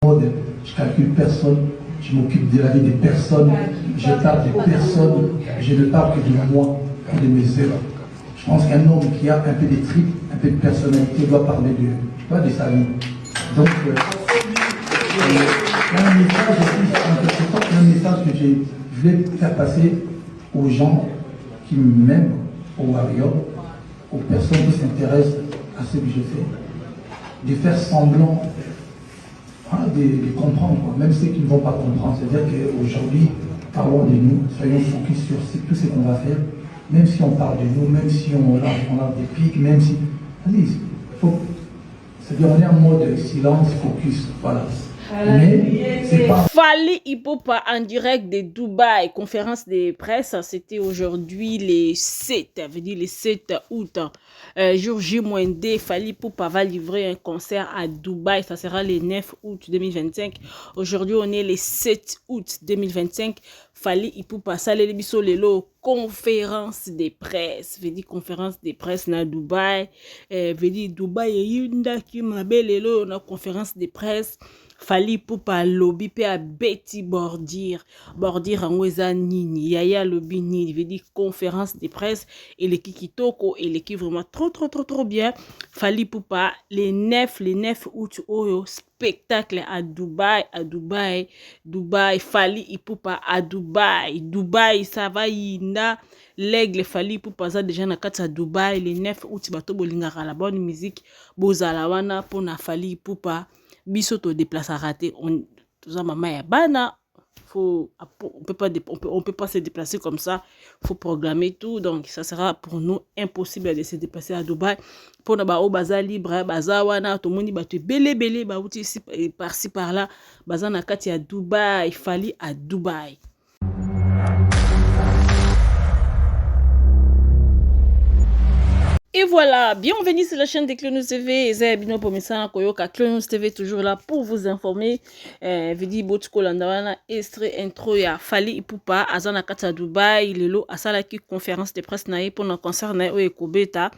mode, je calcule personne, je m'occupe de la vie des personnes, je parle des personnes, je ne parle que de moi et de mes œuvres. Je pense qu'un homme qui a un peu de tripes, un peu de personnalité doit parler de sa vie. Donc, un message aussi, un message que je voulais faire passer aux gens qui m'aiment, aux warriors, aux personnes qui s'intéressent à ce que je fais, de faire semblant de comprendre, quoi. Même ceux qui ne vont pas comprendre. C'est-à-dire qu'aujourd'hui, parlons de nous, soyons focus sur tout ce qu'on va faire, même si on parle de nous, même si on a des pics, même si... Allez, c'est-à-dire on est en mode silence, focus, voilà. Mais c'est pas... Fally Ipupa en direct de Dubaï, conférence de presse, c'était aujourd'hui les 7, veut dire les 7 août, jour J-D, Fally Ipupa va livrer un concert à Dubaï, ça sera le 9 août 2025, aujourd'hui on est le 7 août 2025, Fally Ipupa, salé biso lelo, conférence de presse, veut dire conférence de presse na Dubaï, veut dire Dubaï et yunda qui m'appelle lelo, na conférence de presse, Fally Ipupa lobby pe a beti bordir en eza nini yaya lobby nini veut dire conférence de presse et les kitoko et les qui vraiment trop bien. Fally Ipupa les 9 août oyo spectacle à Dubaï Fally Ipupa à Dubaï ça va yinda l'aigle Fally Ipupa za déjà na kati à Dubaï les 9 août bato bolingaka la bonne musique bozala wana pona Fally Ipupa biso to déplace à rater on tout maman ya bana on peut pas se déplacer comme ça, faut programmer tout, donc ça sera pour nous impossible de se déplacer à Dubaï pour na ba o baza libre baza wana to moni ba te belé ba uti par ci par là baza na kati ya Dubaï Fally à Dubaï. Et voilà, bienvenue sur la chaîne de Clonus TV. Et Bino Pomesana Koyoka, Clonus TV toujours là pour vous informer. Vidi Botko Landawana, extrait intro ya Fally Ipupa, Azana Kata Dubaï, Lelo, Asalaki conférence de presse naïe pour un concert naïe au Ekobeta,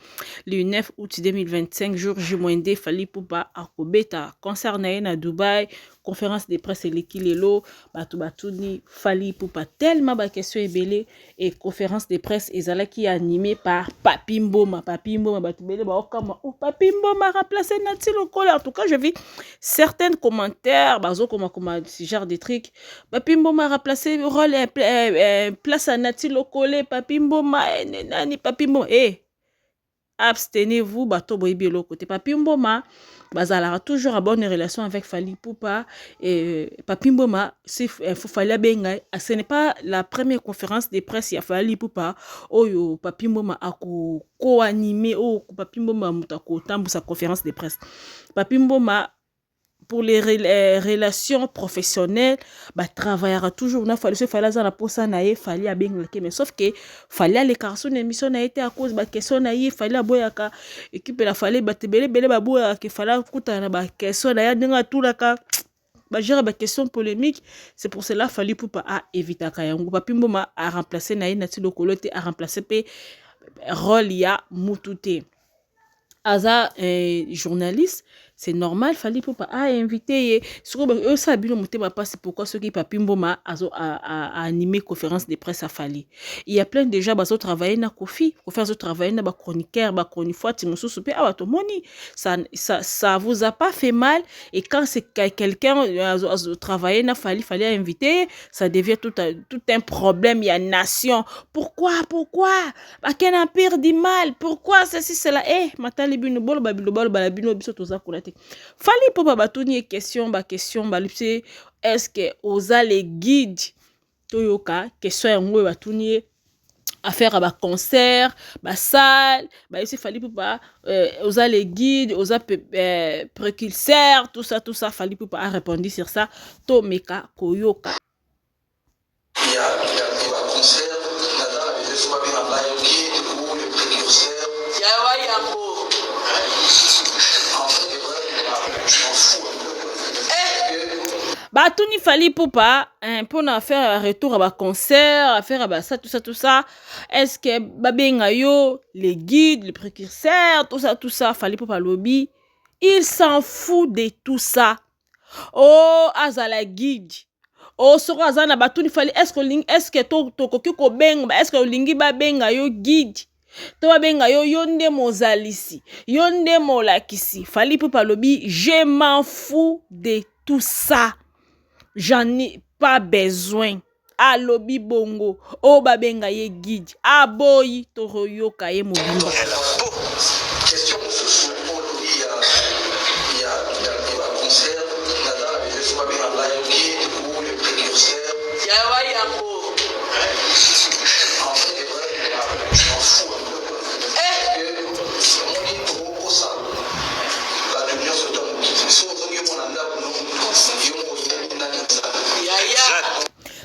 le 9 août 2025, jour J-D, Fally Ipupa à Kobeta, concert naïe na Dubaï, conférence de presse Lelo, Batouni, Fally Ipupa, tellement ba question est belé, et conférence de presse Ezalaki animée par Papi Mboma, Batubele, Papi Mboma remplacé Nati Lokole. En tout cas, j'ai vu certains commentaires, comme ce genre de trucs. Papi Mboma remplacé rôle place à Nati Lokole, Papi Mboma, Nani, Papi Mboma. Abstenez-vous, bato boyebi l'autre côté. Papi Mboma, bazala toujours en bonne relation avec Fally Ipupa et Papi Mboma, faut Fally benga. Ce n'est pas la première conférence de presse ya Fally Ipupa. Oyo Papi Mboma a co-animé o Papi Mboma mutako tambu sa conférence de presse. Papi Mboma pour les relations professionnelles, travaillera toujours. Na Fally za na posa na ye Fally a benga mais sauf que Fally les garçons émission na été à cause ba question na ye Fally aboyaka équipe la Fally batebele baboya que Fally kuta na ba question na ya ndinga tulaka gérer ba question polémique. C'est pour cela Fally Ipupa a évité kayango. Papi Mboma a remplacé na ye Nati Lokolo te a remplacé pe rôle ya mutute aza journaliste. C'est normal, Fally Ipupa a invité eux ça bino motema passe pourquoi ceux qui Papi Mboma a animé conférence de presse à Fally. Il y a plein déjà baso travailler na Kofi, faire travailler na ba chroniqueur, ba chroniqueur timosusu pe abatomoni. Ça vous a pas fait mal et quand c'est quelqu'un a travaillé na Fally a invité, ça devient tout un problème, il y a nation. Pourquoi ba ken empire du mal, pourquoi ceci cela matali bino bolo balabino biso toza kolate. Fally Ipupa batuni question balipse est-ce que oza les guides toyoka question yango batuni affaire à concert salle ici Fally Ipupa oza les guides oza précurseur tout ça Fally Ipupa a répondu sur ça to meka koyoka. Il y a concert Batuni Fally Ipupa pour faire un retour à concert, faire ça tout ça. Est-ce que babenga yo les guides, les précurseurs, tout ça Fally Ipupa lobby, il s'en fout de tout ça. o azala guide o soko aza na batuni fali eske tokoki kobenga eske olingi babenga yo guide to babenga yo nde mozalisi yo nde molakisi. Fally Ipupa lobi je m'en fous de tout ça, j'en ai pas besoin. Alobi bongo o babenga ye guide aboyi toroyoka ye mobimba. Question il y a concert les précurseurs.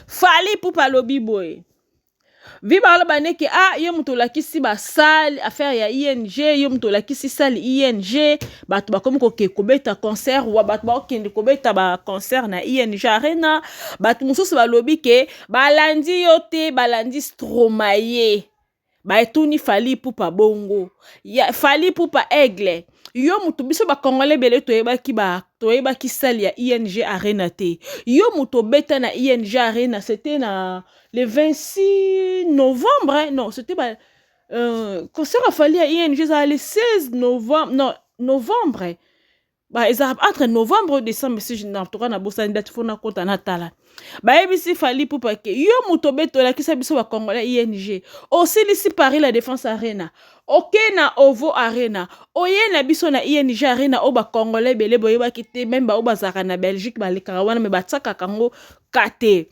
Fally Ipupa lobi boy viba bane ke yo muto lakisi ba salle affaire ya ING yo muto lakisi salle ING batu bakomi kobeta concert wa batu bakende kobeta ba concert na ING Arena batu mususu balobi ke balandi yo te balandi Stromae ba etuni Fally Ipupa bongo ya Fally Ipupa aigle yo mutu biso ba congolais bele toyebaki salle ya ING Arena te yo mutu beta na ING Arena c'était na le 26 novembre hein? Non c'était concert a Fally à ING ça le 16 novembre non novembre entre novembre et décembre si je n'en tout cas na bossa date fona kota na tala ebisi Fally Ipupa ke yo muto beto la kisa biso ba congolais ING aussi lisi Paris la Défense Arena ok na Ovo Arena oye na biso na ING Arena o ba congolais bele boyeba kite même ba o bazaka na Belgique ba lekaka wana me batsaka kango kate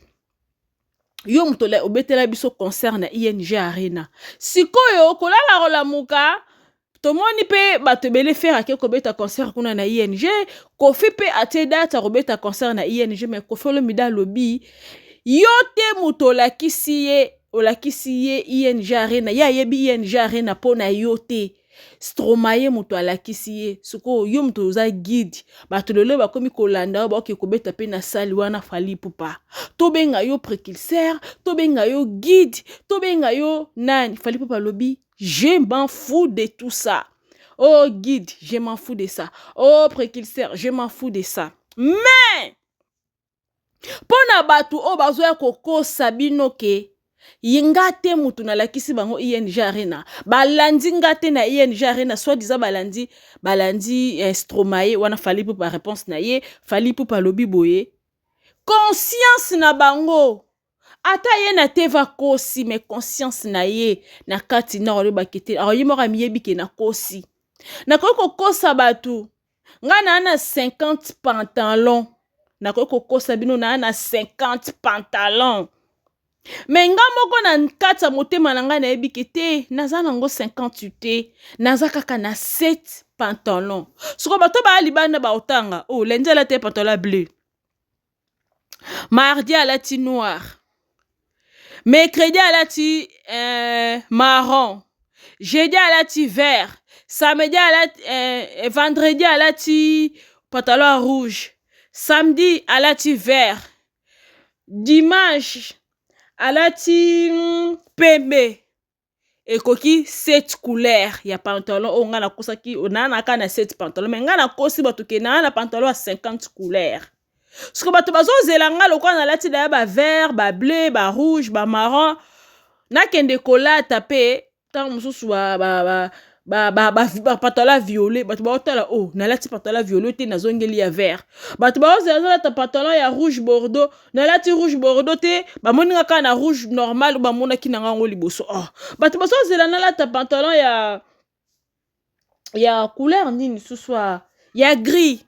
yo muto la obetela biso concert na ING Arena sikoyo kolala rolamuka tomoni pe bato bele faire ke kobeta concert kuna na ING Kofi pe ate date robeta concert na ING mais Kofi Olomide lobi yo te muto olakisi ye ING Arena ya yebi ING Arena pona yo te Stromae muto alakisi ye siko yo muto oza guide bato lelo bakomi kolanda ba kobeta pe na salle wana Fally Ipupa to benga yo précurseur to benga yo guide to benga yo nani Fally Ipupa lobi je m'en fous de tout ça. Oh guide, je m'en fous de ça. Oh précurseur, je m'en fous de ça. Mais pona batu o bazoya koko sabino ke yingate mutu na lakisi bango ING Arena. Balandi ngate na ING Arena soit disant balandi Stromae wana Fally Ipupa réponse na ye Fally Ipupa lobi boye. Conscience na bango. Ata ye na teva kosi mais conscience na ye na kati na olo bakete ayi mora miyebi ke na kosi na koko kosa batu nga na 50 pantalons na koko kosa bino na 50 pantalons mais nga moko na nkata motema na nga na yebi kete naza nango 50 te naza kaka na 7 pantalons soko bato ba libana ba otanga oh lundi ala te pantalon bleu mardi alati noir mercredi alati marron, jeudi alati vert, samedi alati vendredi alati pantalon rouge, samedi alati vert, dimanche alati pembe ekoki 7 couleurs ya pantalon o nga na kosaki onana kana 7 pantalon mais nga na kosi batuke na pantalon à 50 couleurs. Ce que bato bazo zelanga lokwa na lati da ba vert, ba bleu, ba rouge, ba marron. Na kende kolata pe tant mususu ba pantalon violet, bato ba otala oh na lati pantalon violet te na zongeli ya vert. Bato ba zelanga ta pantalon ya rouge bordeaux, na lati rouge bordeaux te ba moninga ka na rouge normal ba mona ki na ngo liboso. Oh bato bazo zelanga la ta pantalon ya couleur nini suswa ya gris.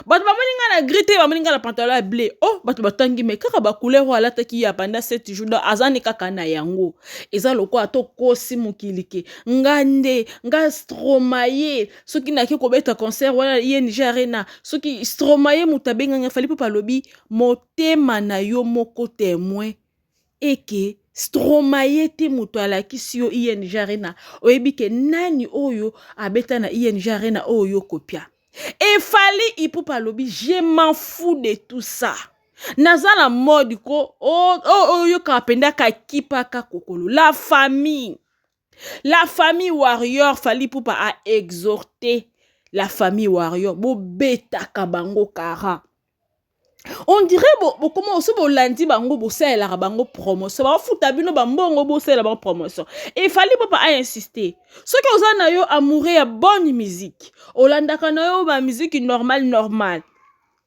Bato ba moninga na gris te ba moninga na pantalon bleu. Oh bato batangi me kaka ba couleur wala taki ya pendant 7 jours do azani kaka na yango. Eza loko ato kosi mukilike. Ngande nga Stromae soki na ki kobeta concert wala ING Arena soki Stromae mutabenga nga Fally Ipupa lobi motema na yo moko témoin eke Stromae te muto alakisi yo ING Arena oyebi ke nani oyo abeta na ING Arena oyo kopia. Et Fally Ipupa lobi je m'en fous de tout ça. Naza la mode ko yo kapenda ka kipa ka kokolo. La famille warrior Fally Ipupa a exhorté la famille warrior bo beta kabango kara. On dirait comment aussi lundi bango bossé la bango promotion ba futa bino bambongo bossé la bango promotion et fallait pas insister ce que vous en yo amoureux ya bonne musique olanda kana yo ba musique normale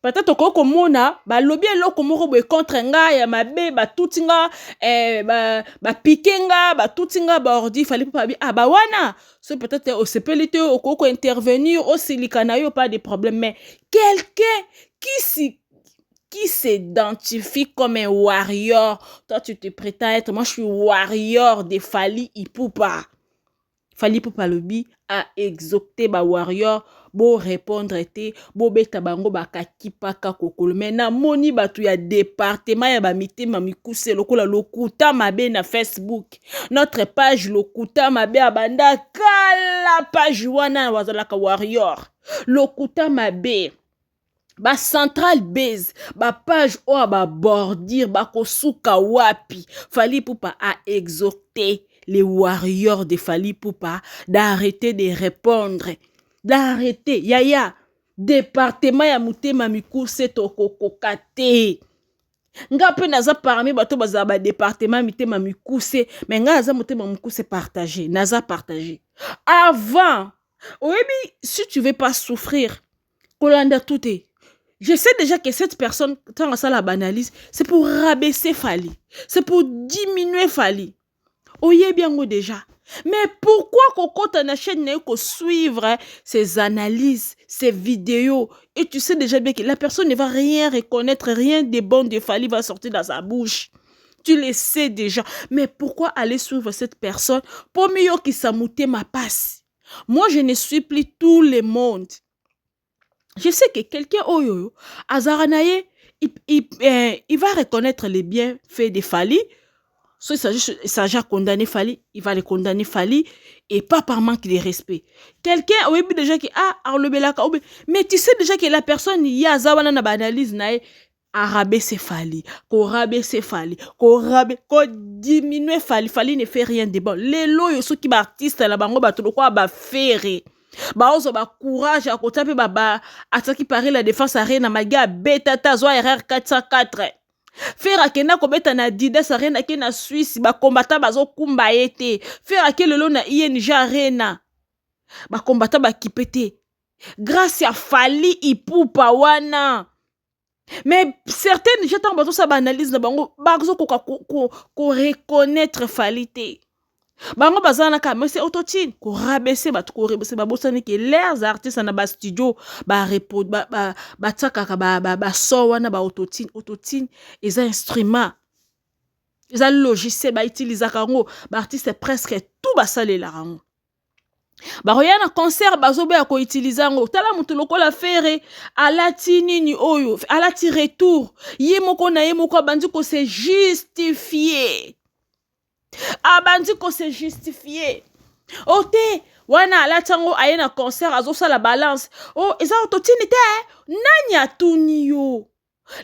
peut-être ko komona ba lobby eloko moko boy contre nga ya mabe ba tutinga ba pikenga ba tutinga ba ordi fallait pas bi ah ba wana c'est peut-être au sepelité au ko intervenir au silikana yo pas de problème mais quelqu'un qui s'identifie comme un warrior. Toi, tu te prétends être, moi, je suis warrior de Fally Ipupa. Fally Ipupa lobby a exaucé ba warrior, bo répondre te, bo beta bango ba kakipaka kokolo. Maintenant, moni batu ya département ya ba mité mamikuse lokola lokuta mabe na Facebook. Notre page lokuta mabe abanda kala page wana wazalaka warrior. Lokuta mabe. Ba central base, ba page ou ba bordir, ba kosuka wapi. Fally Ipupa a exhorté les warriors de Fally Ipupa d'arrêter de répondre. D'arrêter. Yaya, département ya mutema mikuse tokokokate. Nga pe naza parmi bato baza ba département mutema mikuse, mais nga naza mutema mikuse partagé, naza partagé. Avant, oui, si tu veux pas souffrir, kolanda tout est. Je sais déjà que cette personne, quand on ça la banalise, c'est pour rabaisser Fally. C'est pour diminuer Fally. Oyez bien déjà. Mais pourquoi Coco ta chaîne n'est que suivre ces analyses, ces vidéos, et tu sais déjà bien que la personne ne va rien reconnaître, rien de bon de Fally va sortir dans sa bouche. Tu le sais déjà. Mais pourquoi aller suivre cette personne pour mieux qui s'amouter ma passe? Moi, je ne suis plus tout le monde. Je sais que quelqu'un oyo azaranaye il va reconnaître les bienfaits de Fally. So, il s'agit de condamner Fally, il va le condamner Fally et pas par manque de respect. Quelqu'un oui déjà qui mais tu sais déjà que la personne y a zawana na banalise nae rabaisser Fally, ko rabaisser Fally, ko diminuer Fally. Fally ne fait rien de bon. Les loyo ceux qui ba artiste la bango ba to quoi ba faire. Ba ozo ba courage à côté pe ba ataki parler la défense arena maga beta tazwa RR 404 faire akena ko beta na Didas arena ke na Suisse ba combattant bazo kumba ete faire akele lo na ING arena ba combattant ba kipete grâce à Fally Ipupa wana. Mais certaines j'attends bazo sa analyse na bango bazo ko reconnaître Fally te. Bango bazana ka mais c'est autotune ko rabaisser ba ko rabaisser ba bosani ke leurs artistes na ba studio ba repod ba tsaka ba so wana ba autotune les instruments les logiciels ba utiliser kango ba artiste presque tout ba salela rango ba royana concert bazobe ya ko utiliser ngo tala mutu lokola fere alati nini oyo alati retour yemoko na yemoko bandi ko se justifier. Abandi ko se justifier. Ote wana alatango ayena concert azosa la balance. Oh eza autotune te nani atuni yo.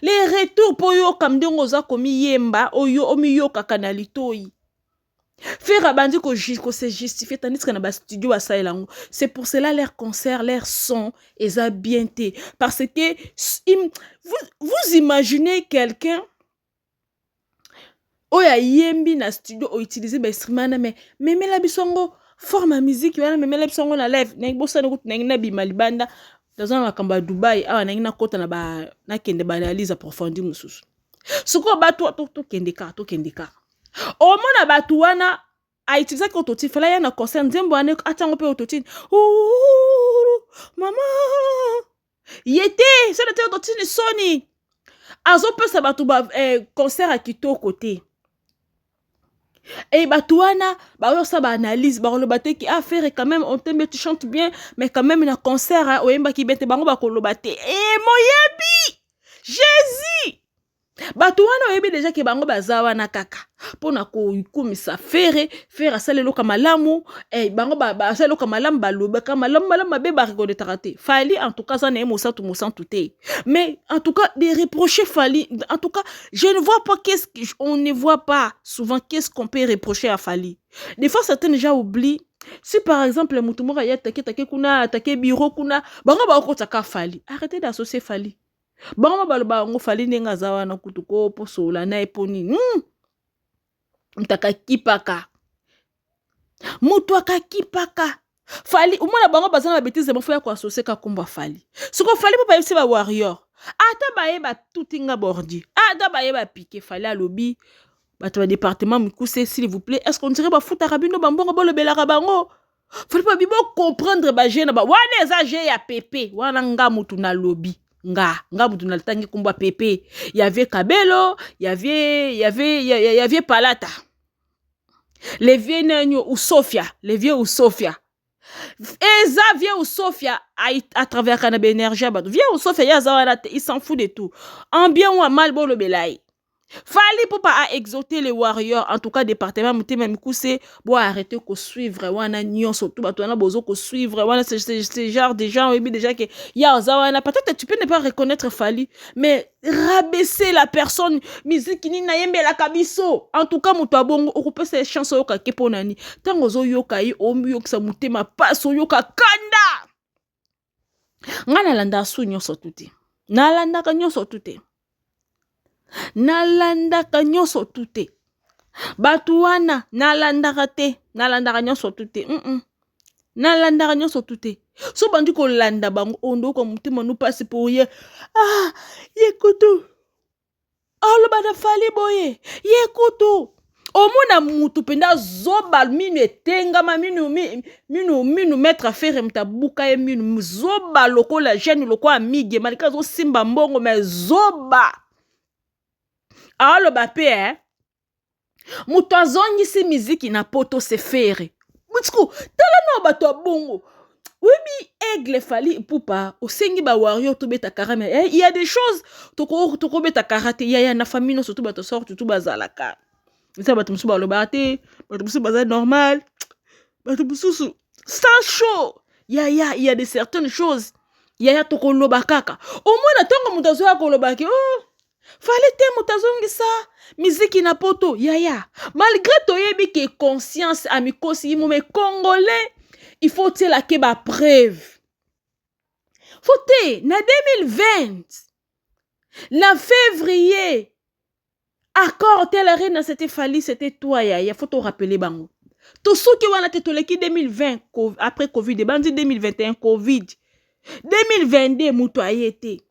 Les retours po yo kamdengo za komi yemba oyo omiyo kakanalitoi. Faire abandi ko se justifier tandis que na ba studio asa elango. C'est pour cela leur concert, leur son eza bien te parce que vous imaginez quelqu'un oya yembi na studio o utiliser ba instrument mais la bisongo forme musique wana la bisongo na live na bossa na bimalibanda dans un kamba Dubai awa na kota na ba na kende ba analyse approfondie mususu suko batu to kende ka o mona batu wana a utiliser ko autotune fala ya na concert nzembo ane atango pe autotune mama yete c'est le autotune Sony azo pe sa batu ba concert a kito côté. Et batouana, bah ça ba analyse, bah le baté qui a fait quand même on t'aime tu chantes bien, mais quand même un concert au yemba qui bete bango ba ko lo baté. Et moyebi Jésus. Batouana oyebi déjà que bango bazawa na kaka. Pona ko ikumisa faire asale loka malamu, bango ba asale loka malamu ba loba kama malamu be ba reconnaître raté. Fally en tout cas ça n'est mosa tout mais en tout cas des reprocher Fally en tout cas je ne vois pas on ne voit pas souvent qu'est-ce qu'on peut reprocher à Fally. Des fois certains déjà oublient si par exemple mutumura ya take kuna take bureau kuna bango ba ko taka Fally. Arrêtez d'associer Fally. Bango baloba ngo fali nenga zawana kutuko posola na eponi. Mtaka kipaka. Mutu akakipaka. Fali umona bango bazana ba bêtise mo fa ko associer ka komba fali. Siko fali po ba yebisi ba warrior. Ata ba yeba tutinga bordi. Ata ba yeba piqué fali alobi. Bato ba département mikuse s'il vous plaît. Est-ce qu'on dirait ba futa rabino bambongo bolo belaka bango? Fali pas bibo comprendre ba jeune ba wana eza je ya pepe. Wana nga mutu na lobby. Nga mutu na tangi komba pepe. Y avait Kabelo, y avait Palata. Les vieux Nenyo ou Sofia, les vieux ou Sofia. Eza vieux ou Sofia à travers Canada Énergie. Vieux ou Sofia, il s'en fout de tout. En bien ou en mal, bon le belay. Fali pour pas exalter les warriors, en tout cas département muté même kousé, bon arrêter ko suivre wana nyon surtout batona bozo ko suivre wana c'est genre des gens et puis déjà que ya zawana peut-être tu peux ne pas reconnaître Fali mais rabaisser la personne musique ni na yembe la kabiso en tout cas muto abongo okupe ces chansons yoka keponani tango zo yoka yi omu yoksa mutema paso yoka kanda ngana landa su nyoso tuti na landa ka nyoso tuti nalandaka nyonso tute batu wana nalandaka te nalandaka nyonso tute nalandaka nyonso tute so bandi kolanda bango ondo ko mutema nu pasi pour ye yekutu aloba na Fali boye yekutu omona mutu penda zoba minu etengama minu mettre affaire mtabuka ye minu zoba lokola jeune lokola amige malika zo simba mbongo mais zoba aloba pe mutu azongisi miziki na poto se fere mutiko tala no bato bongo webi aigle Fali pupa osengi ba warrior to beta karame il y a des choses toko beta karate ya na famille no surtout bato sort tout bazalaka ça bato musu baloba te bato musu bazal normal bato musu sans chaud il y a de certaines choses ya toko loba kaka au moins tango mutu azoya koloba ke Fali te mutazongisa miziki na poto yaya malgré toyebi ke conscience amikosi imo mais congolais il faut te la keba preuve faut te na 2020 na février accord tel reine c'était Fali c'était toi yaya faut te rappeler bango to soki wana te toleki 2020 après covid bandi 2021 covid 2022 mutu ayete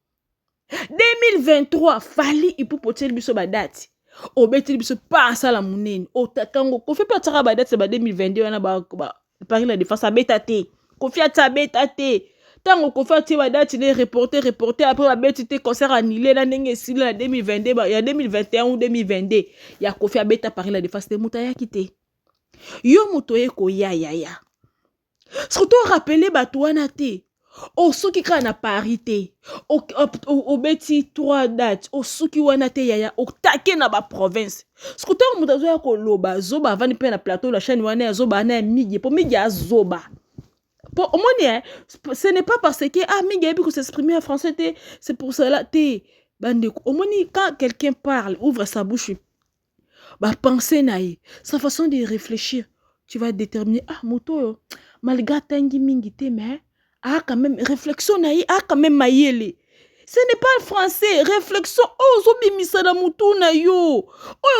2023 Fali ipu potel biso ba date obeteli biso pa sala munene otakango kofi pa tsaka ba date ba 2022 wana ba Paris la défense abeta te kofi atabeta te tango kofi ati ba date les reporter après ba beti te concert annulé na ndenge sila na 2022 ba ya 2021 ou 2022 ya kofi abeta Paris la défense te muta ya kite yo muto ye ko ya surtout rappeler ba wana te soki ka na parité beti 3 dates soki wana te yaya otake na ba province skuta muta zo ya koloba zoba avani pe na plateau la chaîne wana zoba na migi po migi azoba po omoni ce n'est pas parce que migi ebi ko s'exprimer en français c'est pour cela te bande omoni quand quelqu'un parle ouvre sa bouche ba penser naïe sa façon de réfléchir tu vas déterminer moto malgré tangi mingi te mais quand même réflexion naïe quand même mayele ce n'est pas le français réflexion ozobimisa na mutu na yo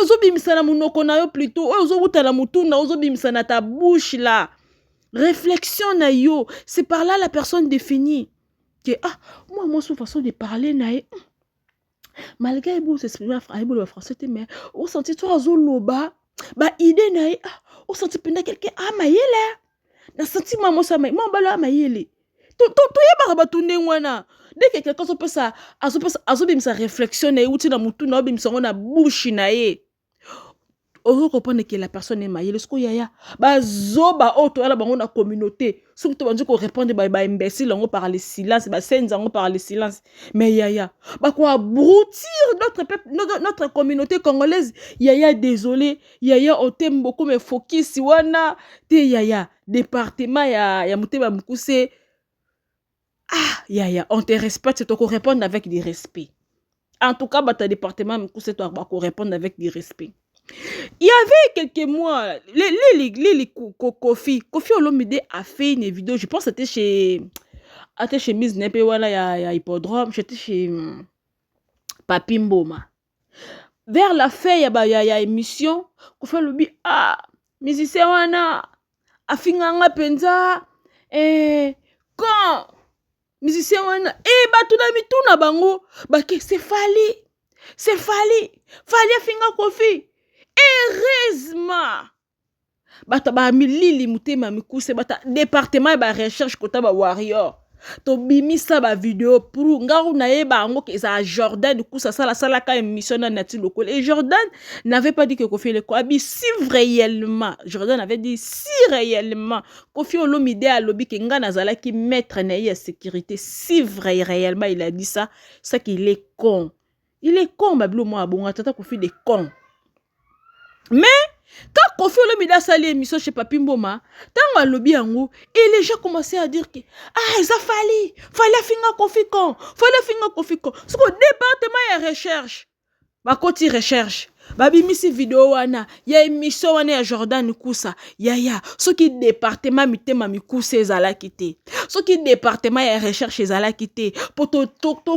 ozobimisa na munoko na yo plutôt ozobuta na mutu na ozobimisa na ta bouche là réflexion na yo c'est par là la personne définit que moi sous façon de parler naïe malgré vous s'exprimer en français mais au senti toi azoloba ba idée naïe au senti penda quelqu'un mayele na senti maman ça mais moi balo mayele to yeba ba tunde wana dès que quelqu'un azobimisa réflexion na uti na mutu na obimisa na bouche na ye ozo comprendre que la personne est maillée ce yaya ba zoba to ala bango na communauté surtout banjo ko répondre ba imbécile on par le silence ba senza par le silence mais yaya ba ko abrutir notre peuple notre communauté congolaise yaya désolé yaya on t'aime beaucoup mais focus wana te yaya département ya muteba mukuse yaya, on te respecte, c'est toi qu'on répond avec du respect. En tout cas, ta département, c'est toi qu'on répond avec du respect. Il y avait quelques mois, les Kofi Olomide a fait une vidéo, je pense que c'était chez Miss Nepe, voilà, il y a Hippodrome, j'étais chez Papi Mboma. Vers la fin ya émission, Kofi Olobi musicien wana afinganga penza quand musicien wana batu na mituna bango bake c'est Fally afinga Kofi heureusement bata ba milili mutema mikuse bata département ba recherche kota ba warrior to bimisa ba vidéo pour ngaru na yeba ngo ke za Jordan du coup ça sala ka émission na nati local et Jordan n'avait pas dit que Kofi le Kwabi si réellement Jordan avait dit si réellement Kofi Olomide a lobby ke nga nazala ki mettre na ya sécurité si vrai réellement il a dit ça c'est qu'il est con bablo moi bon tata Kofi des con mais quand Kofi Olomide a sali émission chez Papi Mboma, tant à lobby yango, et les gens commençaient à dire que ça fallait finir Kofi con. Ce qu'au département ya recherche, ba koti recherche, ba bimisi vidéo wana, ya émission wana ya Jordan Kousa, ya ce qui département mitema mikuse ezala kité. Ce qui département ya recherche ezala kité, pour to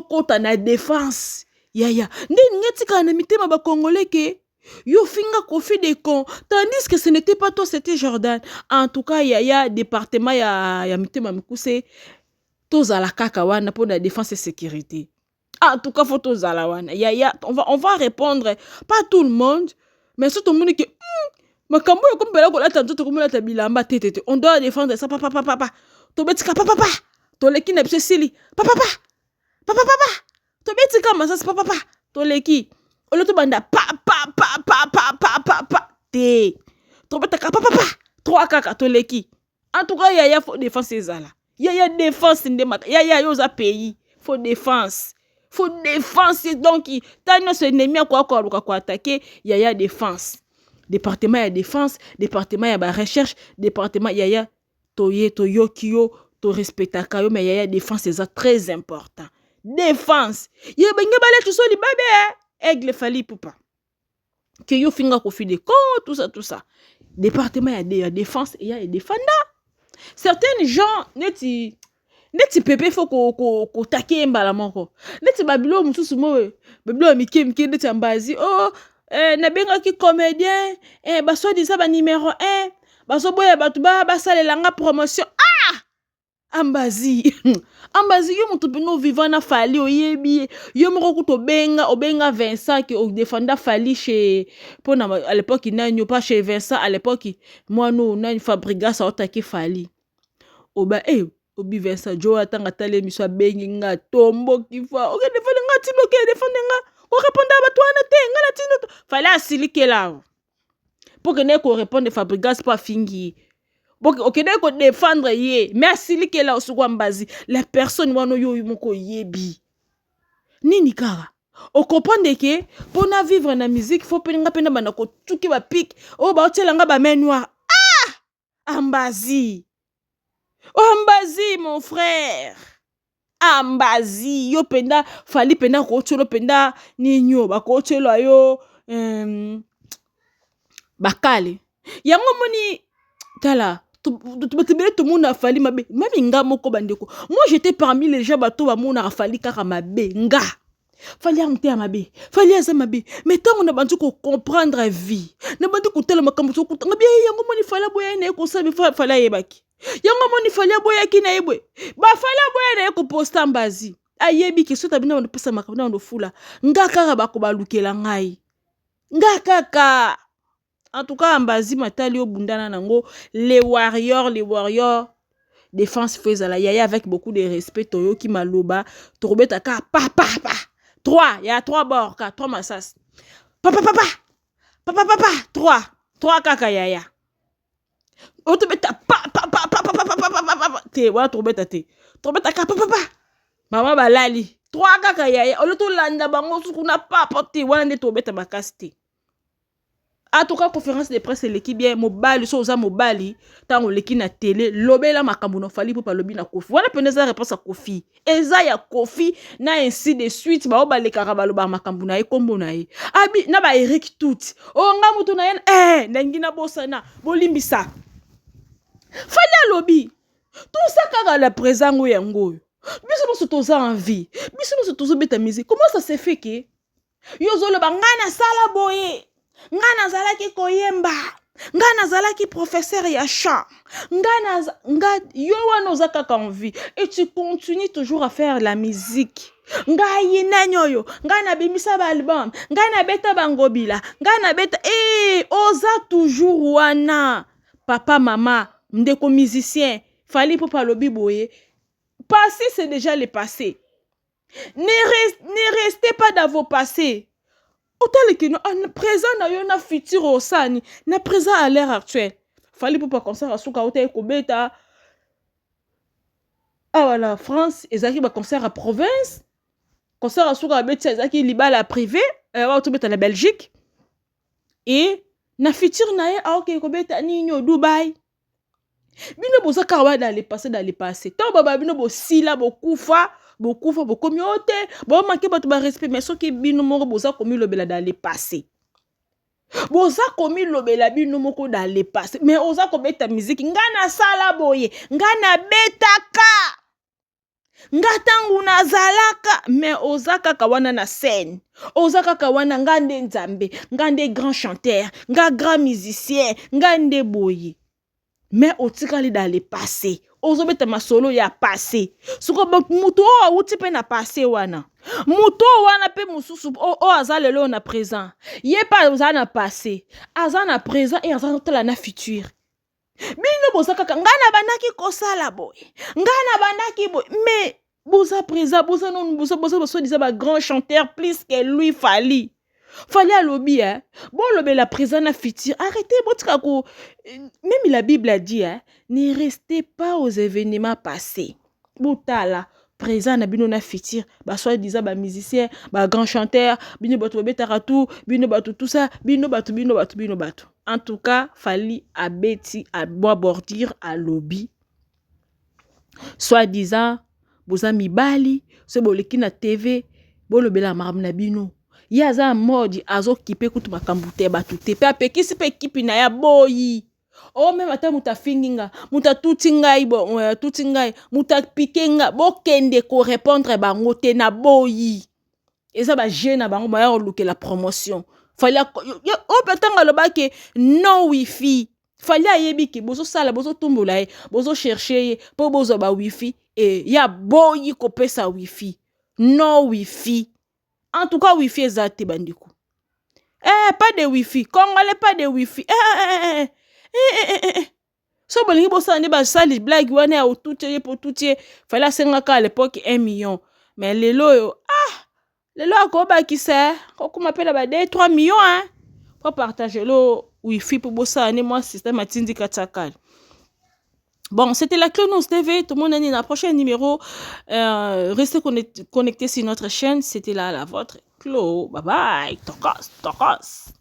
kota na défense. Ya ndenge tika na mitema ba congolais ke yo finga Kofi des cons, tandis que ce n'était pas toi, c'était Jordan. En tout cas, ya département ya mitema mikuse tozala kaka wana pour la défense et sécurité. En tout cas, faut tozala wana. On va répondre, pas tout le monde, mais surtout le monde qui makambo yo kombela ko lata nzoto komela ta bilamba tete. On doit défendre ça papa. To betika papa. To leki na biso sili. Papa. To betika masas papa. To leki Oloto banda pa te trobeta ka papa 3 kaka to leki en tout cas ya faut défense ezala ya défense ndemaka ya yoza pays faut défense donc tano ce ennemi quoi attaquer ya défense département ya défense département ya ba recherche département ya to yokio to respectaka yo mais ya défense c'est très important défense ya benga bale tu so libabe Aigle Fally Poupa. Que yo finga Kofi des cons, tout ça. Département y a défense et y a défendant. Certains gens, neti pepe faut ko take mbala moko. Neti babilo mususu mo, babilo mike neti ambazi. Na benga ki comédien, baso disa ba numéro 1, baso boya batu ba salelanga promotion. Ambazi yo mutu bino vivant na Fally oyebi yo moko kuto obenga Vincent qui au défenda Fally chez pona à l'époque il n'a pas chez Vincent à l'époque moi nous on a une fabrica ça attaquer Fally oba obi Vincent jo atanga tale miso bengi nga tombo kifa ok défendre nga tino ke défendre nga ko répondre ba toi na te nga na tino Fally asilike là pour que ne ko répondre fabrica c'est pas fingi. Ok, d'accord, défendre yé. Merci, li là au Mbazi. La personne wano yo moko yebi. Nini kara. On comprend que pour na vivre na musique, faut penga pena banako tuki ba pic. Ba otelanga ba main noire. Ambazi. Mon frère. Ambazi. Yo penda Fally penda ko cholo penda ninyo ba ko cholo yo bakale. Yango moni tala tout le monde a fallu ma nga moko bandeko. Moi j'étais parmi les gens bato ba mona a fallu kaka mabe nga. Fallait amte amabe. Fallait azamabe. Mais tant on a bantu ko comprendre vie. Na bantu ko tela makambo ko tanga bien yango moni fallait boya na ko sabe fallait yebaki. Yango moni fallait boya ki na yebwe. Ba fallait boya na ko posta Mbazi. Ayebi ki sota bina on pesa makambo na fula. Nga kaka ba ko balukela ngai. Nga kaka en tout cas, Mbazi matali obundana nango les warriors défense faisala yaya avec beaucoup de respect toyo ki maloba torobeta ka pa 3 il y a 3 bords ka 3 massas pa 3 kaka yaya otobeta pa te wa torobeta ka pa mama balali 3 kaka yaya oloto landa bango sukuna pa te wana nde torobeta bakasti. En tout cas, conférence de presse, l'équipe bien mobile, chose à mobile, tant on l'équipe na télé, lobela makambo no Fally Poupa lobi na Kofi. Voilà peneza réponse à Kofi. Eza ya Kofi na ainsi de suite, ba oba le karabalo ba makambo na e kombo na e. Abi na ba Eric tout. O nga mutu na yen nangi na bosana, bolimbisa. Fally lobi. Tout ça kaka la présent ngo yango. Biso no toza en vie. Biso no tozo beta musique. Comment ça s'est fait que Yozoloba ngana sala boye. Ngana zalaki koyemba. Ngana zalaki professeur ya chant. Yo wana oza kaka en vie. Et tu continues toujours à faire la musique. Ngai nanyoyo. Ngana bimisa ba album. Ngana beta bangobila. Ngana beta. Oza toujours wana. Papa, maman, ndeko musicien. Fali Ipupa lobi boye. Passé, c'est déjà le passé. Ne restez pas dans vos passés. Autant que présent na yo na futur au sani, na présent à l'heure actuelle. Fali Ipupa concert à Souka Hotel Kobeta. Ah voilà, France, ezaki ba concert à province. Concert à Souka Beta ezaki liba la privé, auto beta la Belgique. Et na futur na ye a ok Kobeta ninyo Dubaï. Bino boza kawa dans le passé. Tant baba bino bo sila bo kufa bo communauté, bo manquer bato ba respect mais soki bino moko boza komi lobela dans le passé. Boza komi lobela bino moko dans le passé, mais oza ko beta musique ngana sala boye, ngana betaka. Ngatangu na zalaka, mais oza kaka wana na scène. Oza kaka wana ngande nzambe, ngande grand chanteur, nga grand musicien, ngande boye. Mais otikali dans le passé. Ozobeta masolo ya passé. Suko muto o uti pe na passé wana. Muto wana pe mususu o azalelo na présent. Ye pa ozana passé. Azana présent et azana tala na futur. Bino bozaka ngana banaki kosala boy. Ngana banaki boy. Mais boza présent, boza non boza disait ba grand chanteur plus que lui Fali. Fallait à lobby, hein. Bon, lobby la présent na futur. Arrêtez, même la Bible a dit, hein, ne restez pas aux événements passés. Boutala, présent na bino na futur. Bah, soit disant, bah, musicien, bah, grand chanteur, bino batu betaratou, bino batu tout ça, bino batu. En tout cas, Fali à Betty, à bois bordure, à lobby. Soit disant, boza mibali, se boleki na TV, bo lobby la maram na bino. Yaza modi azo kipe kutu makambute batute pe apekisi pe kipi na ya boyi o même ata muta finginga muta tutingai muta pikenga bokende ko répondre bango te na boyi eza ba jeune bango ba ya luke la promotion fallait o petanga lobake no wifi fallait ayebiki bozo sala bozo tumbola bozo chercher po bozo ba wifi et ya boyi ko pesa wifi no wifi. En tout cas, Wi-Fi est zate bandiko. Pas de Wi-Fi. Congolais, pas de Wi-Fi. So, bolingi bosa ne ba sali blague wane au touche pour touche. Fallait 5 à l'époque 1 million. Mais lelo yo, lelo akoba ki ça. Kako m'appelle ba 3 millions hein. Pour partager le Wi-Fi pour bosa ne moi système atindi katakal. Bon, c'était la Clonos TV. Tout le monde est dans le prochain numéro. Restez connectés sur notre chaîne. C'était là la vôtre. Clo. Bye bye. Tokos.